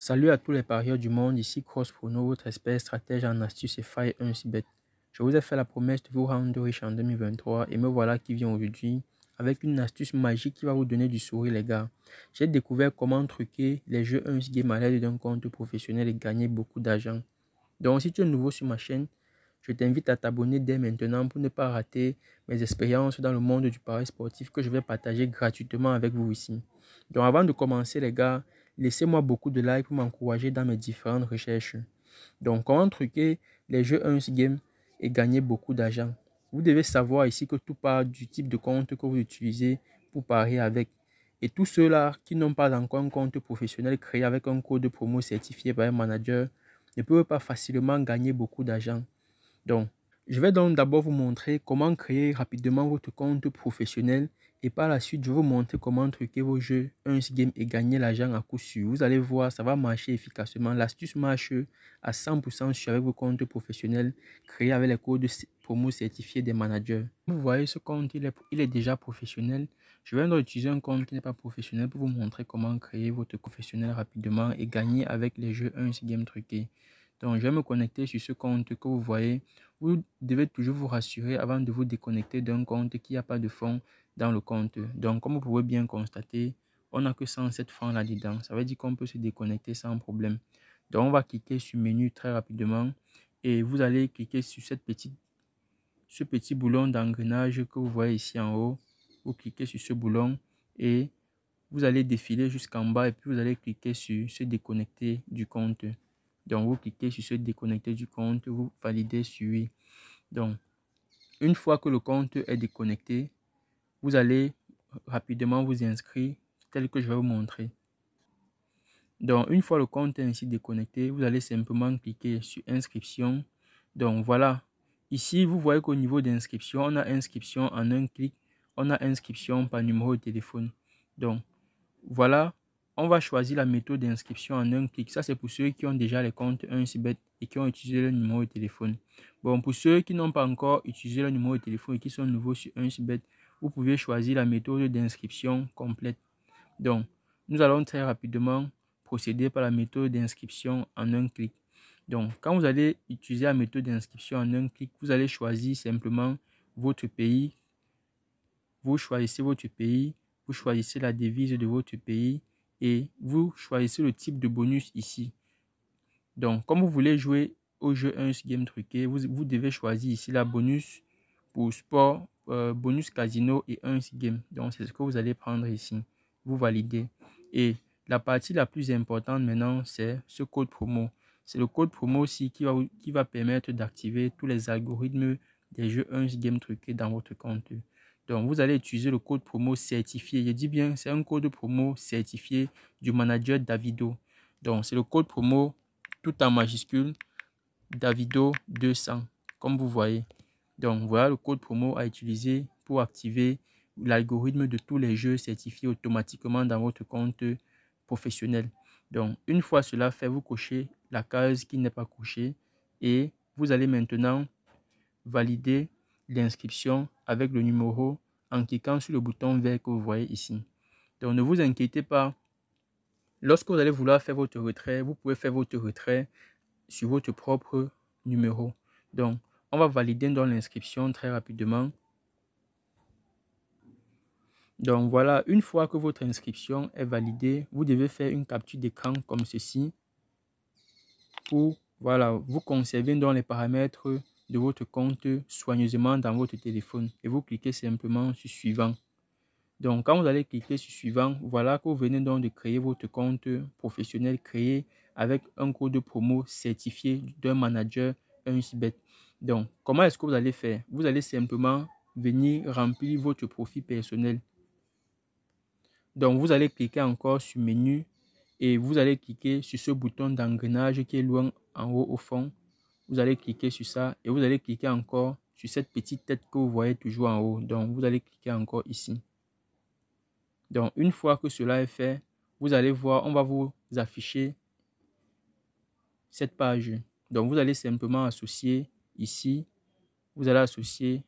Salut à tous les parieurs du monde, ici Cross Prono, votre expert stratège en astuces et failles 1xBet. Je vous ai fait la promesse de vous rendre riche en 2023 et me voilà qui vient aujourd'hui avec une astuce magique qui va vous donner du sourire les gars. J'ai découvert comment truquer les jeux 1xGame à l'aide d'un compte professionnel et gagner beaucoup d'argent. Donc si tu es nouveau sur ma chaîne, je t'invite à t'abonner dès maintenant pour ne pas rater mes expériences dans le monde du pari sportif que je vais partager gratuitement avec vous ici. Donc avant de commencer les gars, laissez-moi beaucoup de likes pour m'encourager dans mes différentes recherches. Donc comment truquer les jeux 1 game et gagner beaucoup d'argent. Vous devez savoir ici que tout part du type de compte que vous utilisez pour parier avec. Et tous ceux-là qui n'ont pas encore un compte professionnel créé avec un code promo certifié par un manager ne peuvent pas facilement gagner beaucoup d'argent. Donc, je vais donc d'abord vous montrer comment créer rapidement votre compte professionnel et par la suite, je vais vous montrer comment truquer vos jeux 1 game et gagner l'argent à coup sûr. Vous allez voir, ça va marcher efficacement. L'astuce marche à 100% sur avec vos comptes professionnels créés avec les codes promo certifiés des managers. Vous voyez, ce compte, il est déjà professionnel. Je vais donc utiliser un compte qui n'est pas professionnel pour vous montrer comment créer votre professionnel rapidement et gagner avec les jeux 1 game truqués. Donc, je vais me connecter sur ce compte que vous voyez. Vous devez toujours vous rassurer avant de vous déconnecter d'un compte qui n'a pas de fonds dans le compte. Donc, comme vous pouvez bien constater, on n'a que 107 francs là-dedans. Ça veut dire qu'on peut se déconnecter sans problème. Donc, on va cliquer sur menu très rapidement et vous allez cliquer sur ce petit boulon d'engrenage que vous voyez ici en haut. Vous cliquez sur ce boulon et vous allez défiler jusqu'en bas et puis vous allez cliquer sur se déconnecter du compte. Donc, vous cliquez sur se déconnecter du compte, vous validez sur oui. Donc, une fois que le compte est déconnecté, vous allez rapidement vous inscrire tel que je vais vous montrer. Donc, une fois le compte est ainsi déconnecté, vous allez simplement cliquer sur inscription. Donc, voilà. Ici, vous voyez qu'au niveau d'inscription, on a inscription en un clic, on a inscription par numéro de téléphone. Donc, voilà, on va choisir la méthode d'inscription en un clic. Ça, c'est pour ceux qui ont déjà les comptes 1xBet et qui ont utilisé le numéro de téléphone. Bon, pour ceux qui n'ont pas encore utilisé le numéro de téléphone et qui sont nouveaux sur 1xBet, vous pouvez choisir la méthode d'inscription complète. Donc, nous allons très rapidement procéder par la méthode d'inscription en un clic. Donc, quand vous allez utiliser la méthode d'inscription en un clic, vous allez choisir simplement votre pays. Vous choisissez votre pays, vous choisissez la devise de votre pays et vous choisissez le type de bonus ici. Donc, comme vous voulez jouer au jeu 1 game truqué, vous devez choisir ici la bonus pour sport, bonus casino et 1 game. Donc, c'est ce que vous allez prendre ici. Vous validez. Et la partie la plus importante maintenant, c'est ce code promo. C'est le code promo aussi qui va permettre d'activer tous les algorithmes des jeux 1 game truqués dans votre compte. Donc, vous allez utiliser le code promo certifié. Je dis bien, c'est un code promo certifié du manager Davido. Donc, c'est le code promo tout en majuscule, Davido 200, comme vous voyez. Donc, voilà le code promo à utiliser pour activer l'algorithme de tous les jeux certifiés automatiquement dans votre compte professionnel. Donc, une fois cela fait, vous cochez la case qui n'est pas cochée et vous allez maintenant valider l'inscription avec le numéro en cliquant sur le bouton vert que vous voyez ici. Donc, ne vous inquiétez pas. Lorsque vous allez vouloir faire votre retrait, vous pouvez faire votre retrait sur votre propre numéro. Donc, on va valider dans l'inscription très rapidement. Donc, voilà, une fois que votre inscription est validée, vous devez faire une capture d'écran comme ceci pour, voilà, vous conserver dans les paramètres de votre compte soigneusement dans votre téléphone et vous cliquez simplement sur suivant. Donc, quand vous allez cliquer sur suivant, voilà que vous venez donc de créer votre compte professionnel créé avec un code promo certifié d'un manager 1xBet. Donc, comment est-ce que vous allez faire? Vous allez simplement venir remplir votre profil personnel. Donc, vous allez cliquer encore sur menu et vous allez cliquer sur ce bouton d'engrenage qui est loin en haut au fond. Vous allez cliquer sur ça et vous allez cliquer encore sur cette petite tête que vous voyez toujours en haut. Donc, vous allez cliquer encore ici. Donc, une fois que cela est fait, vous allez voir, on va vous afficher cette page. Donc, vous allez simplement associer ici, vous allez associer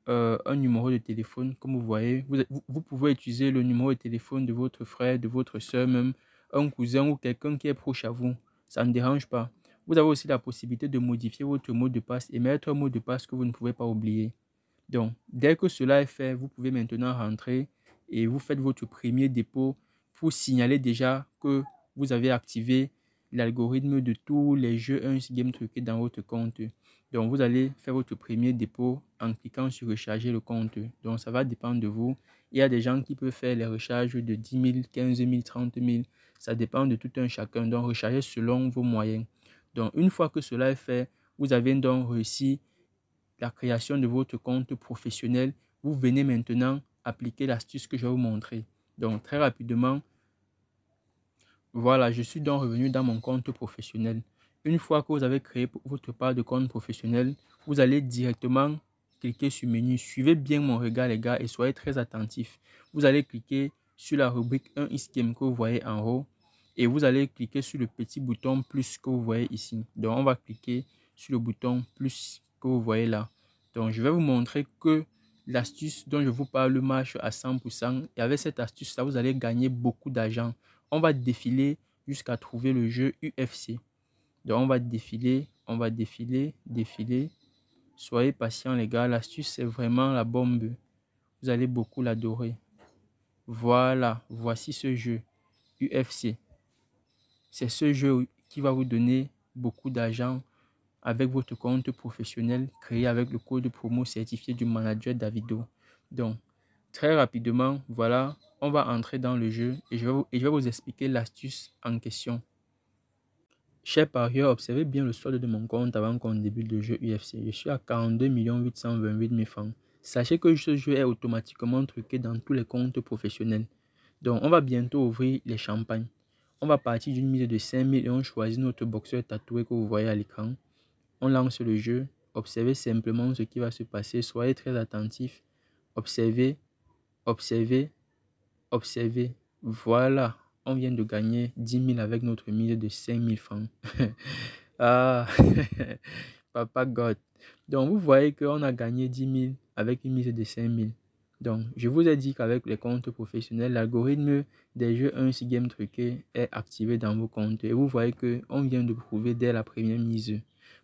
un numéro de téléphone. Comme vous voyez, vous pouvez utiliser le numéro de téléphone de votre frère, de votre soeur même, un cousin ou quelqu'un qui est proche à vous. Ça ne dérange pas. Vous avez aussi la possibilité de modifier votre mot de passe et mettre un mot de passe que vous ne pouvez pas oublier. Donc, dès que cela est fait, vous pouvez maintenant rentrer et vous faites votre premier dépôt pour signaler déjà que vous avez activé l'algorithme de tous les jeux 1 game truqués dans votre compte. Donc, vous allez faire votre premier dépôt en cliquant sur recharger le compte. Donc, ça va dépendre de vous. Il y a des gens qui peuvent faire les recharges de 10 000, 15 000, 30 000. Ça dépend de tout un chacun. Donc, rechargez selon vos moyens. Donc, une fois que cela est fait, vous avez donc réussi la création de votre compte professionnel. Vous venez maintenant appliquer l'astuce que je vais vous montrer. Donc, très rapidement, voilà, je suis donc revenu dans mon compte professionnel. Une fois que vous avez créé votre part de compte professionnel, vous allez directement cliquer sur menu. Suivez bien mon regard, les gars, et soyez très attentifs. Vous allez cliquer sur la rubrique 1x Game que vous voyez en haut et vous allez cliquer sur le petit bouton plus que vous voyez ici. Donc, on va cliquer sur le bouton plus que vous voyez là. Donc, je vais vous montrer que l'astuce dont je vous parle marche à 100% et avec cette astuce-là, vous allez gagner beaucoup d'argent. On va défiler jusqu'à trouver le jeu UFC. Donc, on va défiler, défiler. Soyez patients, les gars. L'astuce, c'est vraiment la bombe. Vous allez beaucoup l'adorer. Voilà, voici ce jeu UFC. C'est ce jeu qui va vous donner beaucoup d'argent avec votre compte professionnel créé avec le code promo certifié du manager Davido. Donc, très rapidement, voilà, on va entrer dans le jeu et je vais vous expliquer l'astuce en question. Chers parieurs, observez bien le solde de mon compte avant qu'on débute le jeu UFC. Je suis à 42 828 000 francs. Sachez que ce jeu est automatiquement truqué dans tous les comptes professionnels. Donc, on va bientôt ouvrir les champagnes. On va partir d'une mise de 5 000 et on choisit notre boxeur tatoué que vous voyez à l'écran. On lance le jeu. Observez simplement ce qui va se passer. Soyez très attentifs. Observez, observez, observez. Voilà. On vient de gagner 10 000 avec notre mise de 5 000 francs. Ah, Papa God. Donc, vous voyez qu'on a gagné 10 000 avec une mise de 5 000. Donc, je vous ai dit qu'avec les comptes professionnels, l'algorithme des jeux 1 game truqués est activé dans vos comptes. Et vous voyez qu'on vient de prouver dès la première mise.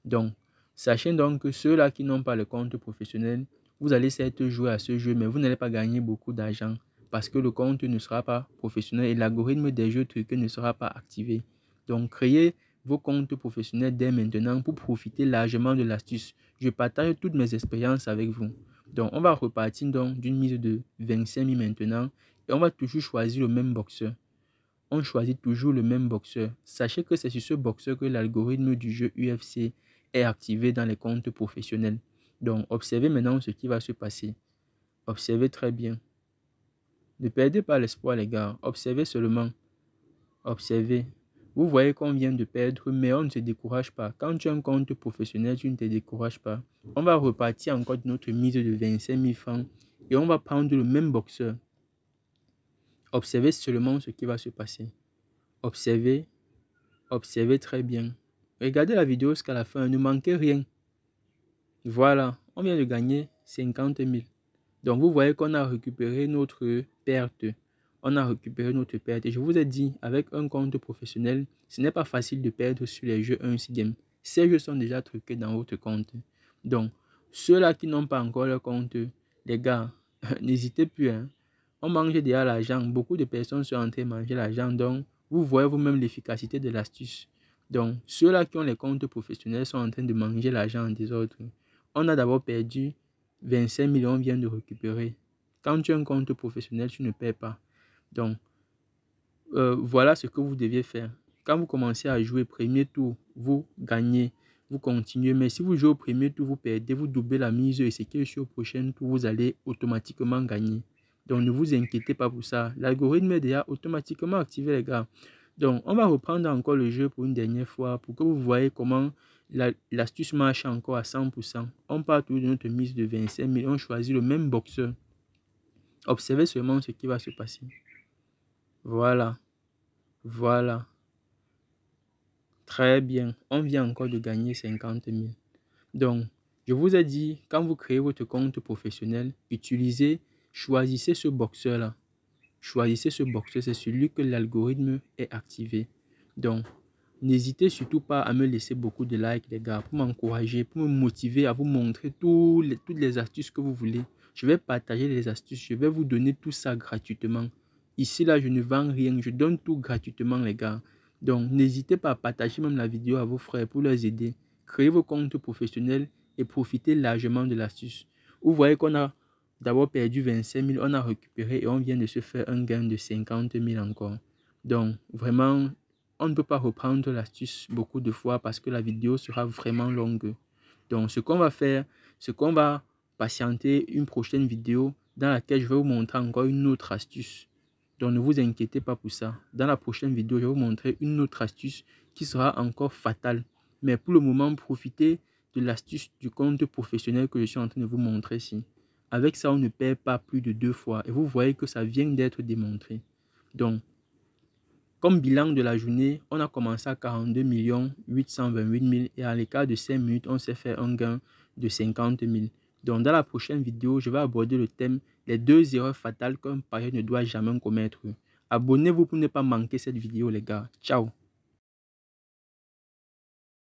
Donc, sachez donc que ceux-là qui n'ont pas le compte professionnel, vous allez certes jouer à ce jeu, mais vous n'allez pas gagner beaucoup d'argent parce que le compte ne sera pas professionnel et l'algorithme des jeux truqués ne sera pas activé. Donc, créez vos comptes professionnels dès maintenant pour profiter largement de l'astuce. Je partage toutes mes expériences avec vous. Donc, on va repartir donc d'une mise de 25 000 maintenant et on va toujours choisir le même boxeur. On choisit toujours le même boxeur. Sachez que c'est sur ce boxeur que l'algorithme du jeu UFC est activé dans les comptes professionnels. Donc, observez maintenant ce qui va se passer. Observez très bien. Ne perdez pas l'espoir, les gars. Observez seulement. Observez. Vous voyez qu'on vient de perdre, mais on ne se décourage pas. Quand tu as un compte professionnel, tu ne te décourages pas. On va repartir encore de notre mise de 25 000 francs et on va prendre le même boxeur. Observez seulement ce qui va se passer. Observez, observez très bien. Regardez la vidéo jusqu'à la fin, ne manquez rien. Voilà, on vient de gagner 50 000. Donc vous voyez qu'on a récupéré notre perte. On a récupéré notre perte. Et je vous ai dit, avec un compte professionnel, ce n'est pas facile de perdre sur les jeux 1 game. Ces jeux sont déjà truqués dans votre compte. Donc, ceux-là qui n'ont pas encore leur compte, les gars, n'hésitez plus. Hein. On mange déjà l'argent. Beaucoup de personnes sont en train de manger l'argent. Donc, vous voyez vous-même l'efficacité de l'astuce. Donc, ceux-là qui ont les comptes professionnels sont en train de manger l'argent des autres. On a d'abord perdu 25 millions, on vient de récupérer. Quand tu as un compte professionnel, tu ne perds pas. Donc, voilà ce que vous deviez faire. Quand vous commencez à jouer premier tour, vous gagnez, vous continuez. Mais si vous jouez au premier tour, vous perdez, vous doublez la mise et ce qui est sur le prochain tour, vous allez automatiquement gagner. Donc, ne vous inquiétez pas pour ça. L'algorithme est déjà automatiquement activé, les gars. Donc, on va reprendre encore le jeu pour une dernière fois pour que vous voyez comment l'astuce marche encore à 100%. On part toujours de notre mise de 25 000. On choisit le même boxeur. Observez seulement ce qui va se passer. Voilà. Voilà. Très bien. On vient encore de gagner 50 000. Donc, je vous ai dit, quand vous créez votre compte professionnel, choisissez ce boxeur-là. choisissez ce boxeur, c'est celui que l'algorithme est activé. Donc, n'hésitez surtout pas à me laisser beaucoup de likes, les gars, pour m'encourager, pour me motiver à vous montrer toutes les astuces que vous voulez. Je vais partager les astuces, je vais vous donner tout ça gratuitement. Ici, là, je ne vends rien, je donne tout gratuitement, les gars. Donc, n'hésitez pas à partager même la vidéo à vos frères pour les aider. Créez vos comptes professionnels et profitez largement de l'astuce. Vous voyez qu'on a d'abord perdu 25 000, on a récupéré et on vient de se faire un gain de 50 000 encore. Donc, vraiment, on ne peut pas reprendre l'astuce beaucoup de fois parce que la vidéo sera vraiment longue. Donc, ce qu'on va faire, c'est qu'on va patienter une prochaine vidéo dans laquelle je vais vous montrer encore une autre astuce. Donc, ne vous inquiétez pas pour ça. Dans la prochaine vidéo, je vais vous montrer une autre astuce qui sera encore fatale. Mais pour le moment, profitez de l'astuce du compte professionnel que je suis en train de vous montrer ici. Avec ça, on ne perd pas plus de 2 fois. Et vous voyez que ça vient d'être démontré. Donc, comme bilan de la journée, on a commencé à 42 828 000 et à l'écart de 5 minutes, on s'est fait un gain de 50 000. Donc, dans la prochaine vidéo, je vais aborder le thème les 2 erreurs fatales qu'un parieur ne doit jamais commettre. Abonnez-vous pour ne pas manquer cette vidéo, les gars. Ciao!